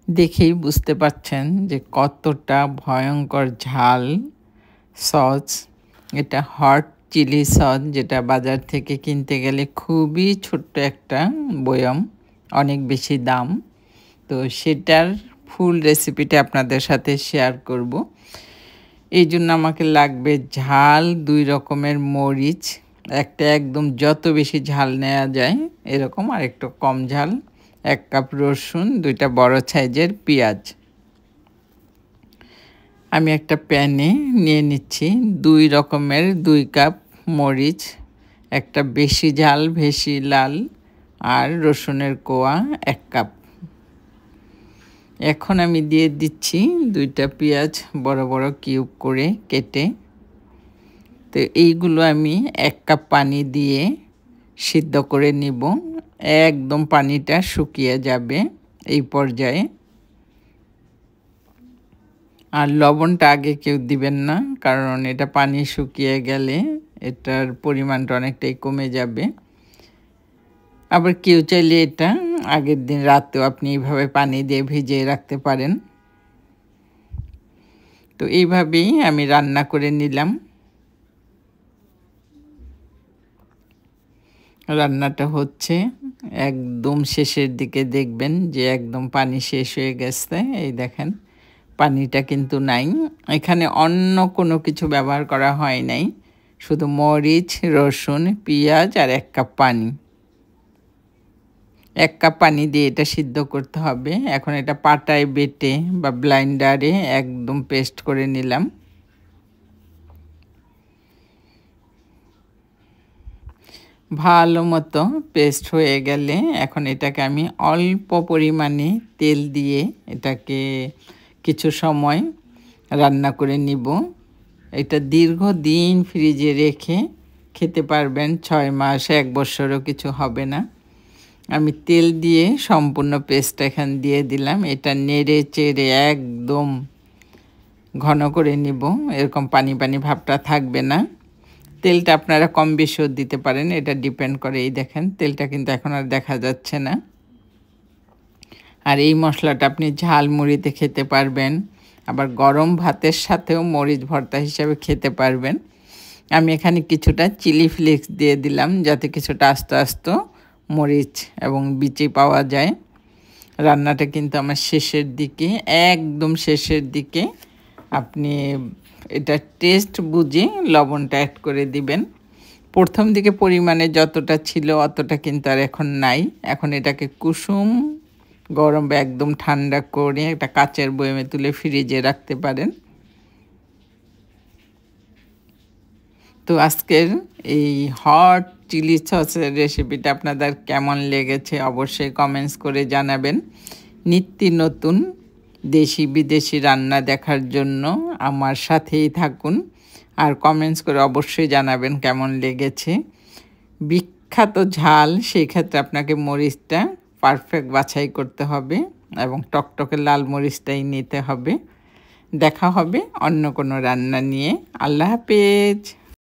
দেখেই বুঝতে পারছেন যে কতটা ভয়ঙ্কর ঝাল সস। এটা হট চিলি সস, যেটা বাজার থেকে কিনতে গেলে খুবই ছোট্ট একটা বয়ম, অনেক বেশি দাম। তো সেটার ফুল রেসিপিটা আপনাদের সাথে শেয়ার করব। এই জন্য আমাকে লাগবে ঝাল 2 রকমের মরিচ, একটা একদম যত বেশি ঝাল নেওয়া যায় এরকম, আর একটু কম ঝাল, 1 কাপ রসুন, 2টা বড় সাইজের পেঁয়াজ। আমি একটা প্যানে নিয়ে নিচ্ছি 2 রকমের 2 কাপ মরিচ, একটা বেশি ঝাল বেশি লাল, আর রসুনের কোয়া 1 কাপ। এখন আমি দিয়ে দিচ্ছি 2টা পেঁয়াজ বড় বড় কিউব করে কেটে। তো এইগুলো আমি 1 কাপ পানি দিয়ে সিদ্ধ করে নিব, একদম পানিটা শুকিয়ে যাবে এই পর্যায়ে। আর লবণটা আগে কেউ দিবেন না, কারণ এটা পানি শুকিয়ে গেলে এটার পরিমাণটা অনেকটাই কমে যাবে। আবার কেউ চাইলে এটা আগের দিন রাতেও আপনি এইভাবে পানি দিয়ে ভিজিয়ে রাখতে পারেন। তো এইভাবেই আমি রান্না করে নিলাম। রান্নাটা হচ্ছে একদম শেষের দিকে দেখবেন যে একদম পানি শেষ হয়ে গেছে। এই দেখেন পানিটা কিন্তু নাই, এখানে অন্য কোনো কিছু ব্যবহার করা হয় নাই, শুধু মরিচ, রসুন, পেঁয়াজ আর 1 কাপ পানি। 1 কাপ পানি দিয়ে এটা সিদ্ধ করতে হবে। এখন এটা পাটায় বেটে বা ব্লাইন্ডারে একদম পেস্ট করে নিলাম। ভালো মতো পেস্ট হয়ে গেলে এখন এটাকে আমি অল্প পরিমাণে তেল দিয়ে এটাকে কিছু সময় রান্না করে নিব। এটা দীর্ঘদিন ফ্রিজে রেখে খেতে পারবেন, 6 মাস 1 বছরও কিছু হবে না। আমি তেল দিয়ে সম্পূর্ণ পেস্ট এখান দিয়ে দিলাম। এটা নেড়ে চেড়ে একদম ঘন করে নিব, এরকম পানি পানি ভাবটা থাকবে না। তেলটা আপনারা কম বেশিও দিতে পারেন, এটা ডিপেন্ড করে। এই দেখেন তেলটা কিন্তু এখন আর দেখা যাচ্ছে না। আর এই মশলাটা আপনি ঝাল মুড়িতে খেতে পারবেন, আবার গরম ভাতের সাথেও মরিচ ভর্তা হিসাবে খেতে পারবেন। আমি এখানে কিছুটা চিলি ফ্লেক্স দিয়ে দিলাম, যাতে কিছুটা আস্তে আস্তে মরিচ এবং বিচি পাওয়া যায়। রান্নাটা কিন্তু আমার শেষের দিকে, একদম শেষের দিকে আপনি এটা টেস্ট বুঝে লবণটা অ্যাড করে দিবেন। প্রথম দিকে পরিমাণে যতটা ছিল অতটা কিন্তু আর এখন নাই। এখন এটাকে কুসুম গরম বা একদম ঠান্ডা করে একটা কাচের বয়ামে তুলে ফ্রিজে রাখতে পারেন। তো আজকের এই হট চিলি সসের রেসিপিটা আপনাদের কেমন লেগেছে অবশ্যই কমেন্টস করে জানাবেন। নিত্য নতুন দেশি বিদেশি রান্না দেখার জন্য আমার সাথেই থাকুন, আর কমেন্টস করে অবশ্যই জানাবেন কেমন লেগেছে। বিখ্যাত ঝাল, সেই ক্ষেত্রে আপনাকে মরিচটা পারফেক্ট বাছাই করতে হবে এবং টকটকে লাল মরিচটাই নিতে হবে। দেখা হবে অন্য কোনো রান্না নিয়ে। আল্লাহ হাফেজ।